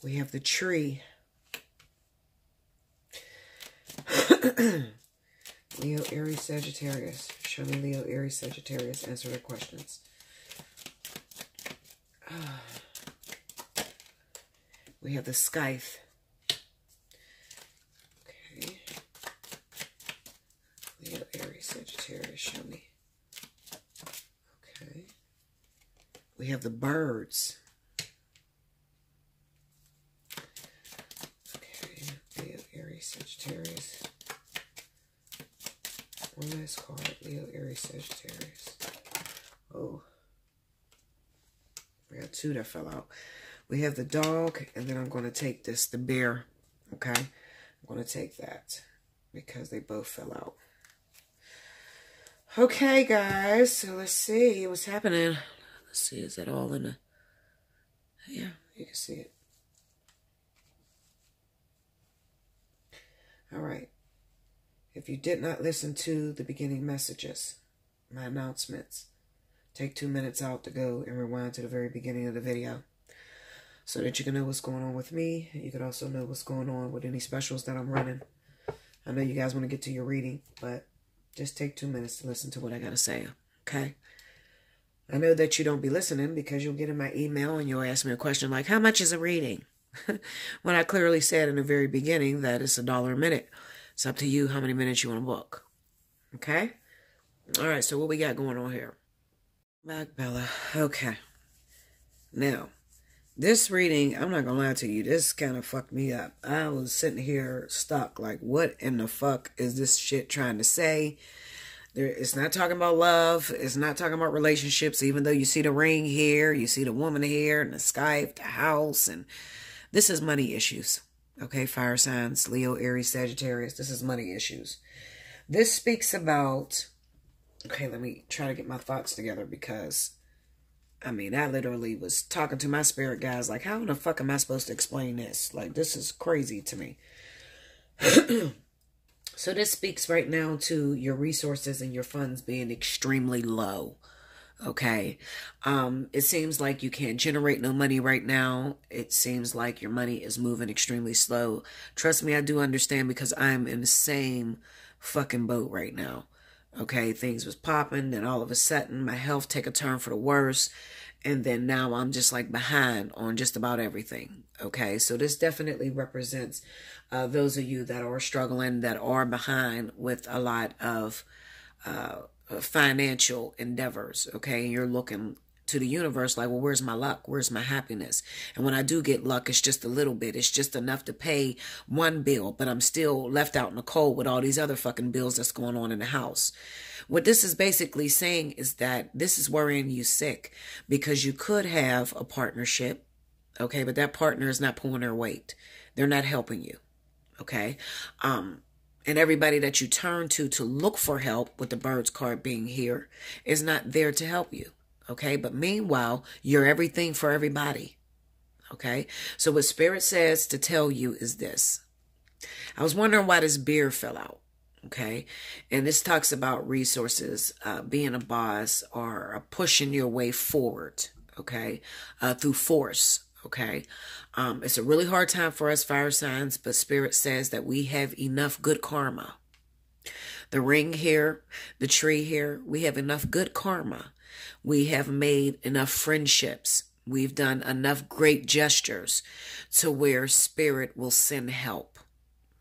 We have the Tree. Leo, Aries, Sagittarius. Show me Leo, Aries, Sagittarius. Answer their questions. We have the Scythe. Okay. Leo, Aries, Sagittarius. Show me. Okay. We have the Birds. Okay. Leo, Aries, Sagittarius. One last card. Leo, Aries, Sagittarius. Oh. We got two that fell out. We have the Dog, and then I'm going to take this, the Bear. Okay? I'm going to take that because they both fell out. Okay, guys. So let's see what's happening. Let's see. Is that all in the... Yeah, you can see it. All right. If you did not listen to the beginning messages, my announcements, take 2 minutes out to go and rewind to the very beginning of the video. so that you can know what's going on with me. You can also know what's going on with any specials that I'm running. I know you guys want to get to your reading, but just take 2 minutes to listen to what I got to say, okay? I know that you don't be listening because you'll get in my email and you'll ask me a question like, how much is a reading? When I clearly said in the very beginning that it's $1 a minute. It's up to you how many minutes you want to book. Okay? All right, so what we got going on here? Back, Bella. Okay. Now, this reading, I'm not going to lie to you, this kind of fucked me up. I was sitting here stuck like, what in the fuck is this shit trying to say? It's not talking about love. It's not talking about relationships, even though you see the ring here, you see the woman here, and the sky, the house, and this is money issues. Okay, fire signs, Leo, Aries, Sagittarius, this is money issues. This speaks about, okay, let me try to get my thoughts together because, I mean, I literally was talking to my spirit guys like, how in the fuck am I supposed to explain this? Like, this is crazy to me. So this speaks right now to your resources and your funds being extremely low. Okay. It seems like you can't generate no money right now. It seems like your money is moving extremely slow. Trust me, I do understand because I'm in the same fucking boat right now. Okay. Things was popping, and all of a sudden my health take a turn for the worse. And then now I'm just like behind on just about everything. Okay. So this definitely represents those of you that are struggling, that are behind with a lot of financial endeavors. Okay. And you're looking to the universe like, well, where's my luck? Where's my happiness? And when I do get luck, it's just a little bit. It's just enough to pay one bill, but I'm still left out in the cold with all these other fucking bills that's going on in the house. What this is basically saying is that this is worrying you sick because you could have a partnership, okay, but that partner is not pulling their weight. They're not helping you, okay? And everybody that you turn to look for help, with the Birds card being here, is not there to help you, okay? But meanwhile, you're everything for everybody, okay? So what Spirit says to tell you is this. I was wondering why this beer fell out. Okay. And this talks about resources, being a boss or pushing your way forward. Okay. Through force. Okay. It's a really hard time for us fire signs, but Spirit says that we have enough good karma. The ring here, the tree here, we have enough good karma. We have made enough friendships. We've done enough great gestures to where Spirit will send help.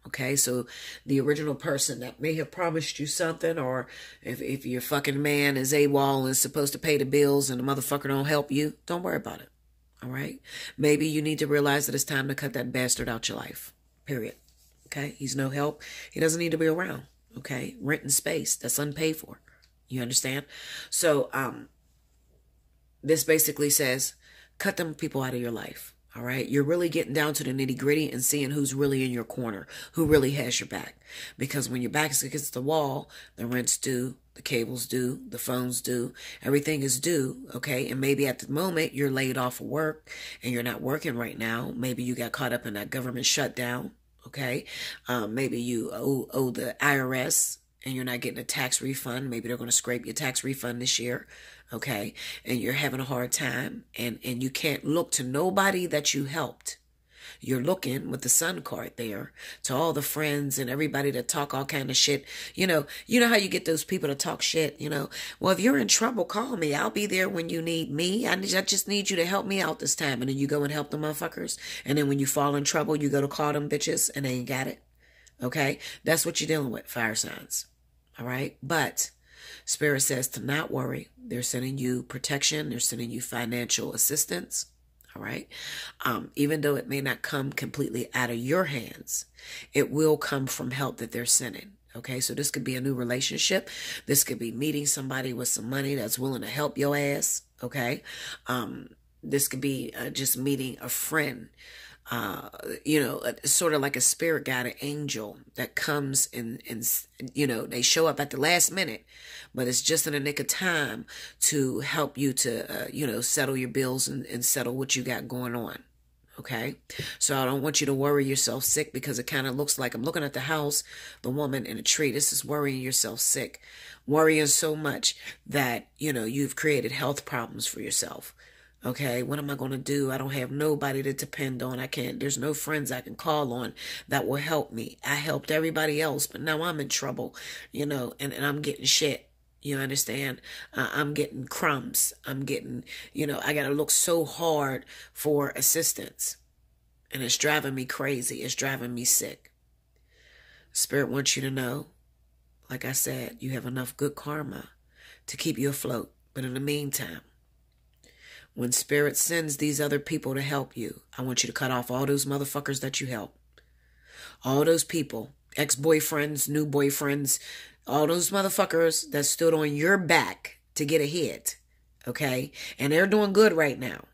Okay, so the original person that may have promised you something, or if your fucking man is AWOL and is supposed to pay the bills and the motherfucker don't help you, don't worry about it. All right? Maybe you need to realize that it's time to cut that bastard out your life. Period. Okay? He's no help. He doesn't need to be around. Okay? Renting space. That's unpaid for. You understand? So, this basically says, cut them people out of your life. All right. You're really getting down to the nitty gritty and seeing who's really in your corner, who really has your back. Because when your back is against the wall, the rent's due, the cables due, the phones due, everything is due. Okay. And maybe at the moment you're laid off of work and you're not working right now. Maybe you got caught up in that government shutdown. Okay. Maybe you owe the IRS and you're not getting a tax refund. Maybe they're going to scrape your tax refund this year. Okay. And you're having a hard time and you can't look to nobody that you helped. You're looking with the Sun card there to all the friends and everybody that talk all kind of shit. You know how you get those people to talk shit, well, if you're in trouble, call me. I'll be there when you need me. I just need you to help me out this time. And then you go and help the motherfuckers. And then when you fall in trouble, you go to call them bitches and they ain't got it. Okay. That's what you're dealing with, fire signs. All right. But Spirit says to not worry. They're sending you protection. They're sending you financial assistance. All right. Even though it may not come completely out of your hands, it will come from help that they're sending. Okay. So this could be a new relationship. This could be meeting somebody with some money that's willing to help your ass. Okay. This could be just meeting a friend. Sort of like a spirit guide, an angel that comes and they show up at the last minute, but it's just in the nick of time to help you to, settle your bills and settle what you got going on. Okay. So I don't want you to worry yourself sick because it kind of looks like I'm looking at the house, the woman in a tree. This is worrying yourself sick, worrying so much that, you've created health problems for yourself. Okay, what am I going to do? I don't have nobody to depend on. There's no friends I can call on that will help me. I helped everybody else, but now I'm in trouble, and I'm getting shit. You understand? I'm getting crumbs. I'm getting, I got to look so hard for assistance. And it's driving me crazy. It's driving me sick. Spirit wants you to know, like I said, you have enough good karma to keep you afloat. But in the meantime, when Spirit sends these other people to help you, I want you to cut off all those motherfuckers that you help. All those people, ex-boyfriends, new boyfriends, all those motherfuckers that stood on your back to get ahead. Okay? And they're doing good right now.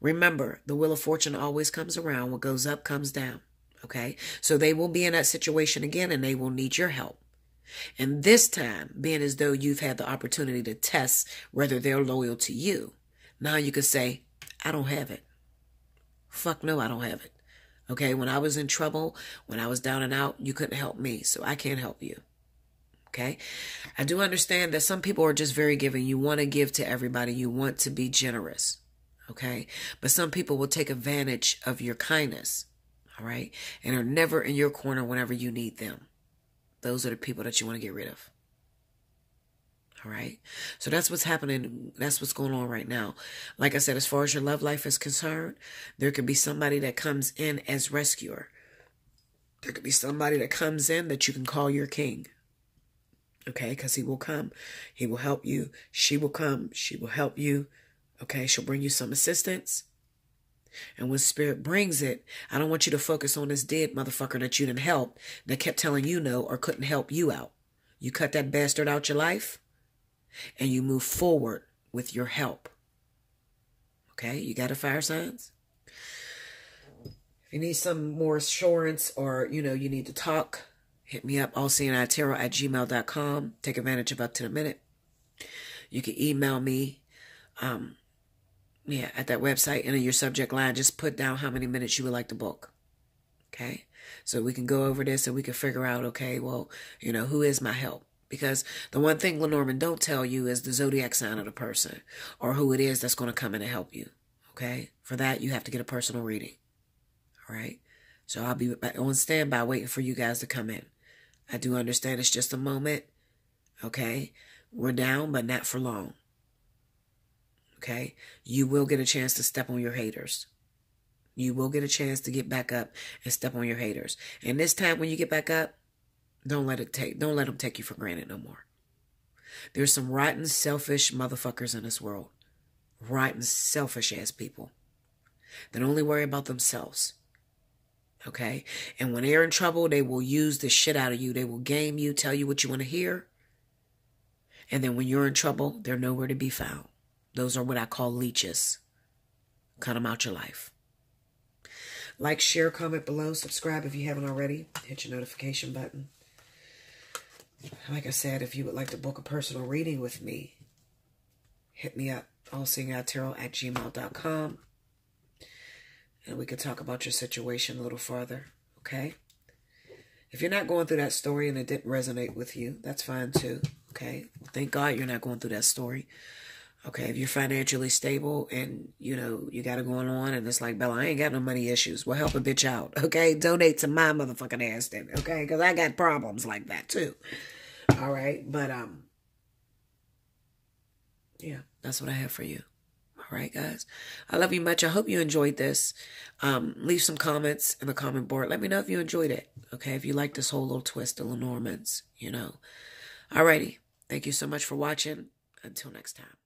Remember, the wheel of fortune always comes around. What goes up comes down. Okay? So they will be in that situation again and they will need your help. And this time, being as though you've had the opportunity to test whether they're loyal to you, now you could say, I don't have it. Fuck no, I don't have it. Okay, when I was in trouble, when I was down and out, you couldn't help me, so I can't help you. Okay? I do understand that some people are just very giving. You want to give to everybody. You want to be generous. Okay? But some people will take advantage of your kindness. All right? And are never in your corner whenever you need them. Those are the people that you want to get rid of. All right. So that's what's happening. That's what's going on right now. Like I said, as far as your love life is concerned, there could be somebody that comes in as rescuer. There could be somebody that comes in that you can call your king. Okay. Because he will come. He will help you. She will come. She will help you. Okay. She'll bring you some assistance. And when Spirit brings it, I don't want you to focus on this dead motherfucker that you didn't help, that kept telling you no or couldn't help you out. You cut that bastard out your life. And you move forward with your help. Okay? You got a fire signs? If you need some more assurance or, you need to talk, hit me up, Allseeingeyetarot@gmail.com. Take advantage of up to the minute. You can email me at that website. And in your subject line, just put down how many minutes you would like to book. Okay? So we can go over this and we can figure out, okay, well, who is my help? Because the one thing Lenormand don't tell you is the zodiac sign of the person or who it is that's going to come in and help you. Okay? For that, you have to get a personal reading. All right? So I'll be on standby waiting for you guys to come in. I do understand it's just a moment. Okay? We're down, but not for long. Okay? You will get a chance to step on your haters. You will get a chance to get back up and step on your haters. And this time when you get back up, don't let them take you for granted no more. There's some rotten, selfish motherfuckers in this world. Rotten, selfish ass people that only worry about themselves. Okay? And when they're in trouble, they will use the shit out of you. They will game you, tell you what you want to hear. And then when you're in trouble, they're nowhere to be found. Those are what I call leeches. Cut them out your life. Like, share, comment below. Subscribe if you haven't already. Hit your notification button. Like I said, if you would like to book a personal reading with me, hit me up, Allseeingeyetarot@gmail.com. And we could talk about your situation a little further, okay? If you're not going through that story and it didn't resonate with you, that's fine too, okay? Thank God you're not going through that story. Okay, if you're financially stable and, you got it going on and it's like, Bella, I ain't got no money issues. Well, help a bitch out, okay? Donate to my motherfucking ass then, okay? Because I got problems like that too. All right? But, yeah, that's what I have for you. All right, guys? I love you much. I hope you enjoyed this. Leave some comments in the comment board. Let me know if you enjoyed it, okay? If you like this whole little twist of Lenormand's, All righty. Thank you so much for watching. Until next time.